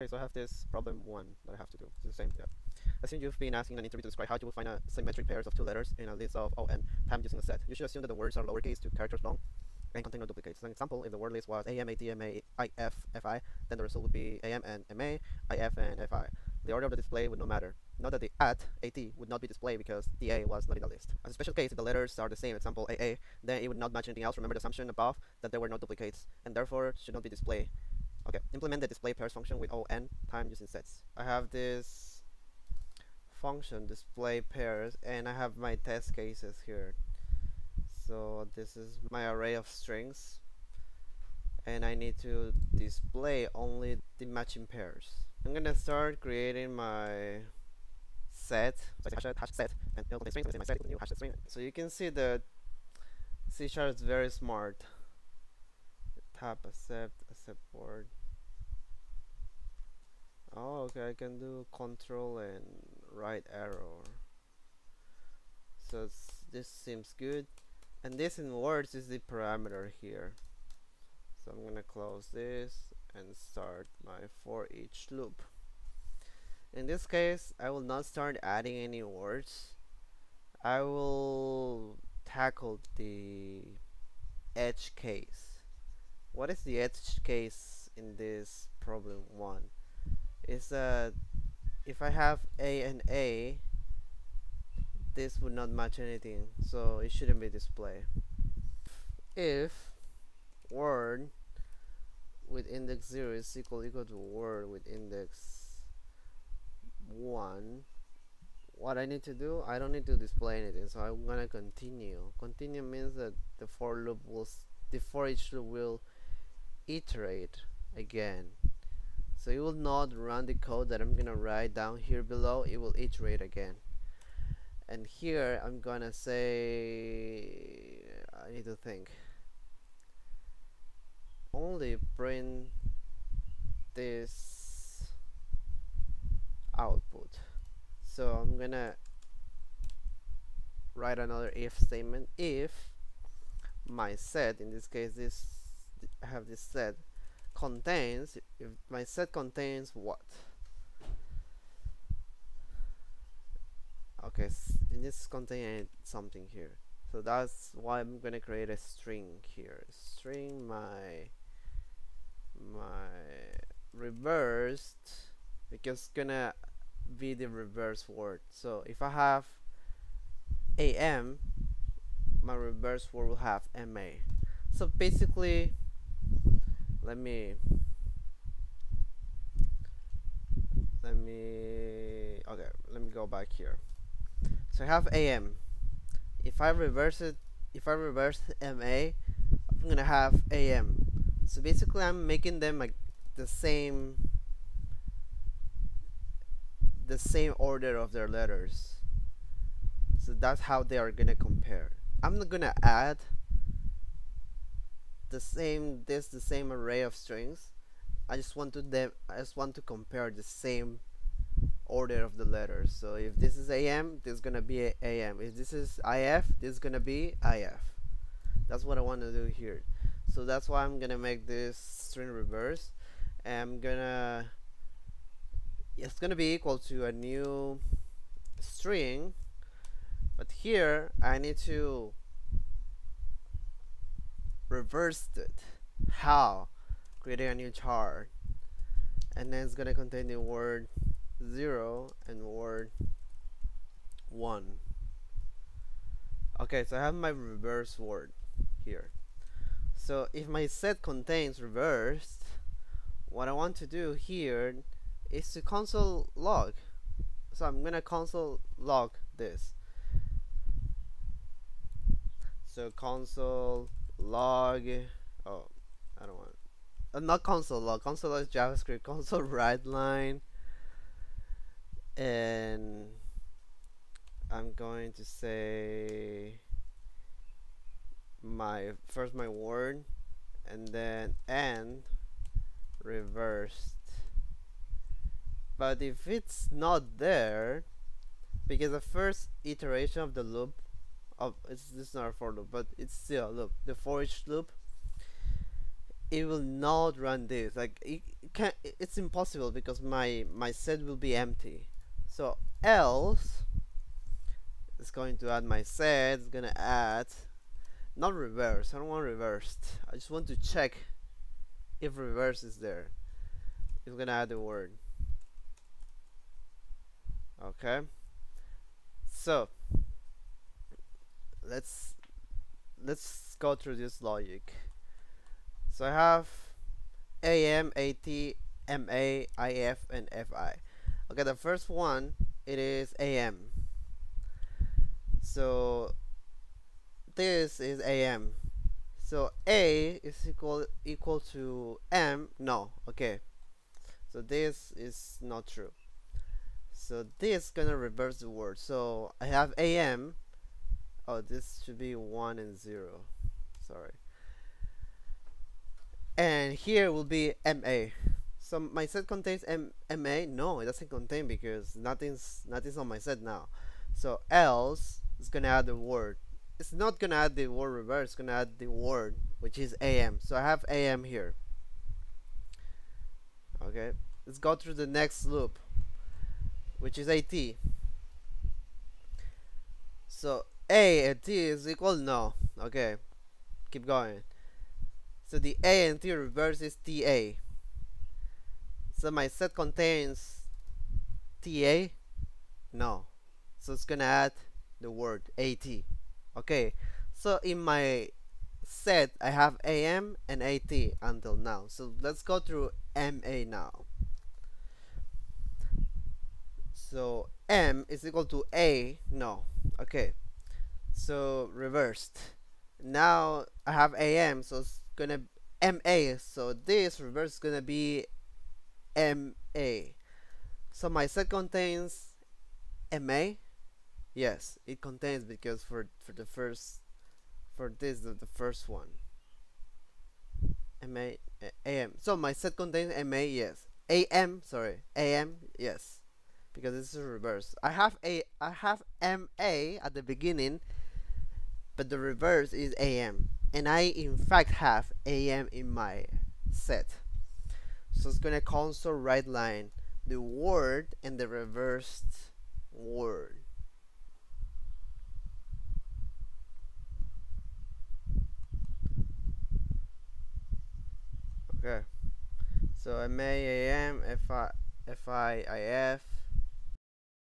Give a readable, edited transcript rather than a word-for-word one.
Okay, so I have this problem 1 that I have to do. It's the same, yeah. Assume you've been asking an interview to describe how you will find a symmetric pairs of two letters in a list of O and time using a set. You should assume that the words are lowercase 2 characters long and contain no duplicates. As an example, if the word list was AM, ATM, IF, FI, then the result would be AM and MA, IF and FI. The order of the display would not matter. Note that the AT would not be displayed because the A was not in the list. As a special case, if the letters are the same, example AA, then it would not match anything else. Remember the assumption above that there were no duplicates and therefore should not be displayed. Okay, implement the display pairs function with ON time using sets. I have this function display pairs and I have my test cases here. So this is my array of strings and I need to display only the matching pairs. I'm gonna start creating my set, so I hash set and it'll contain strings, my set with a new hash string. So you can see that C# is very smart. Tap accept word. Oh, okay, I can do control and right arrow. So this seems good. And this in words is the parameter here. So I'm gonna close this and start my for each loop. In this case, I will not start adding any words. I will tackle the edge case. What is the edge case in this problem 1? Is that if I have A and A, this would not match anything, so it shouldn't be displayed. If word with index 0 is equal to word with index 1, what I need to do, I don't need to display anything, so I'm gonna continue. Continue means that the for each loop will iterate again. So it will not run the code that I'm gonna write down here below, it will iterate again. And here I'm gonna say, I need to think, only print this output. So I'm gonna write another if statement. If my set, in this case I have this set contains, if my set contains what? Okay, in this contain something here, so that's why I'm gonna create a string here. String my reversed, because it's gonna be the reverse word. So if I have AM, my reverse word will have MA. So basically, let me go back here. So I have AM. If I reverse MA, I'm gonna have AM. So basically I'm making them like the same order of their letters. So that's how they are gonna compare. I'm not gonna add the same array of strings. I just want to compare the same order of the letters. So if this is AM, this is gonna be AM. If this is IF, this is gonna be IF. That's what I want to do here. So that's why I'm gonna make this string reverse. And it's gonna be equal to a new string, but here I need to reverse it. How? Creating a new char, and then it's gonna contain the word 0 and word 1. Okay, so I have my reverse word here. So if my set contains reversed, what I want to do here is to console log. So I'm gonna console log this. So console log, oh, I don't want, not console log, console log is JavaScript, console write line, and I'm going to say my word, and then and reversed. But if it's not there, because the first iteration of the loop this is not a for loop, but it's still a loop, the for each loop, it will not run this. Like it can, it's impossible because my set will be empty. So else it's going to add my set. It's gonna add, not reverse. I don't want reversed. I just want to check if reverse is there. It's gonna add the word. Okay. So let's go through this logic. So I have AM, AT, MA, IF, and FI. Okay, the first one, it is AM. So this is AM. So A is equal to M. No, okay. So this is not true. So this gonna reverse the word. So I have AM. Oh, this should be 1 and 0. Sorry. And here will be MA. So my set contains MA. No, it doesn't contain because nothing's on my set now. So else is gonna add the word. It's not gonna add the word reverse. It's gonna add the word which is AM. So I have AM here. Okay, let's go through the next loop, which is AT. So A and T is equal. No. Okay, keep going. So the A and T reverse is TA. So my set contains TA. No. So it's gonna add the word AT. Okay. So in my set I have AM and AT until now. So let's go through MA now. So M is equal to A. No. Okay. So reversed. Now I have AM, so it's gonna MA. So this reverse is gonna be MA. So my set contains MA. Yes, it contains because for the first, for this the first one, MA, AM. So my set contains MA. Yes. AM. Sorry. AM. Yes. Because this is reverse. I have MA at the beginning, but the reverse is AM, and I in fact have AM in my set. So it's gonna console write line the word and the reversed word. Okay. So MA, AM, FI, IF,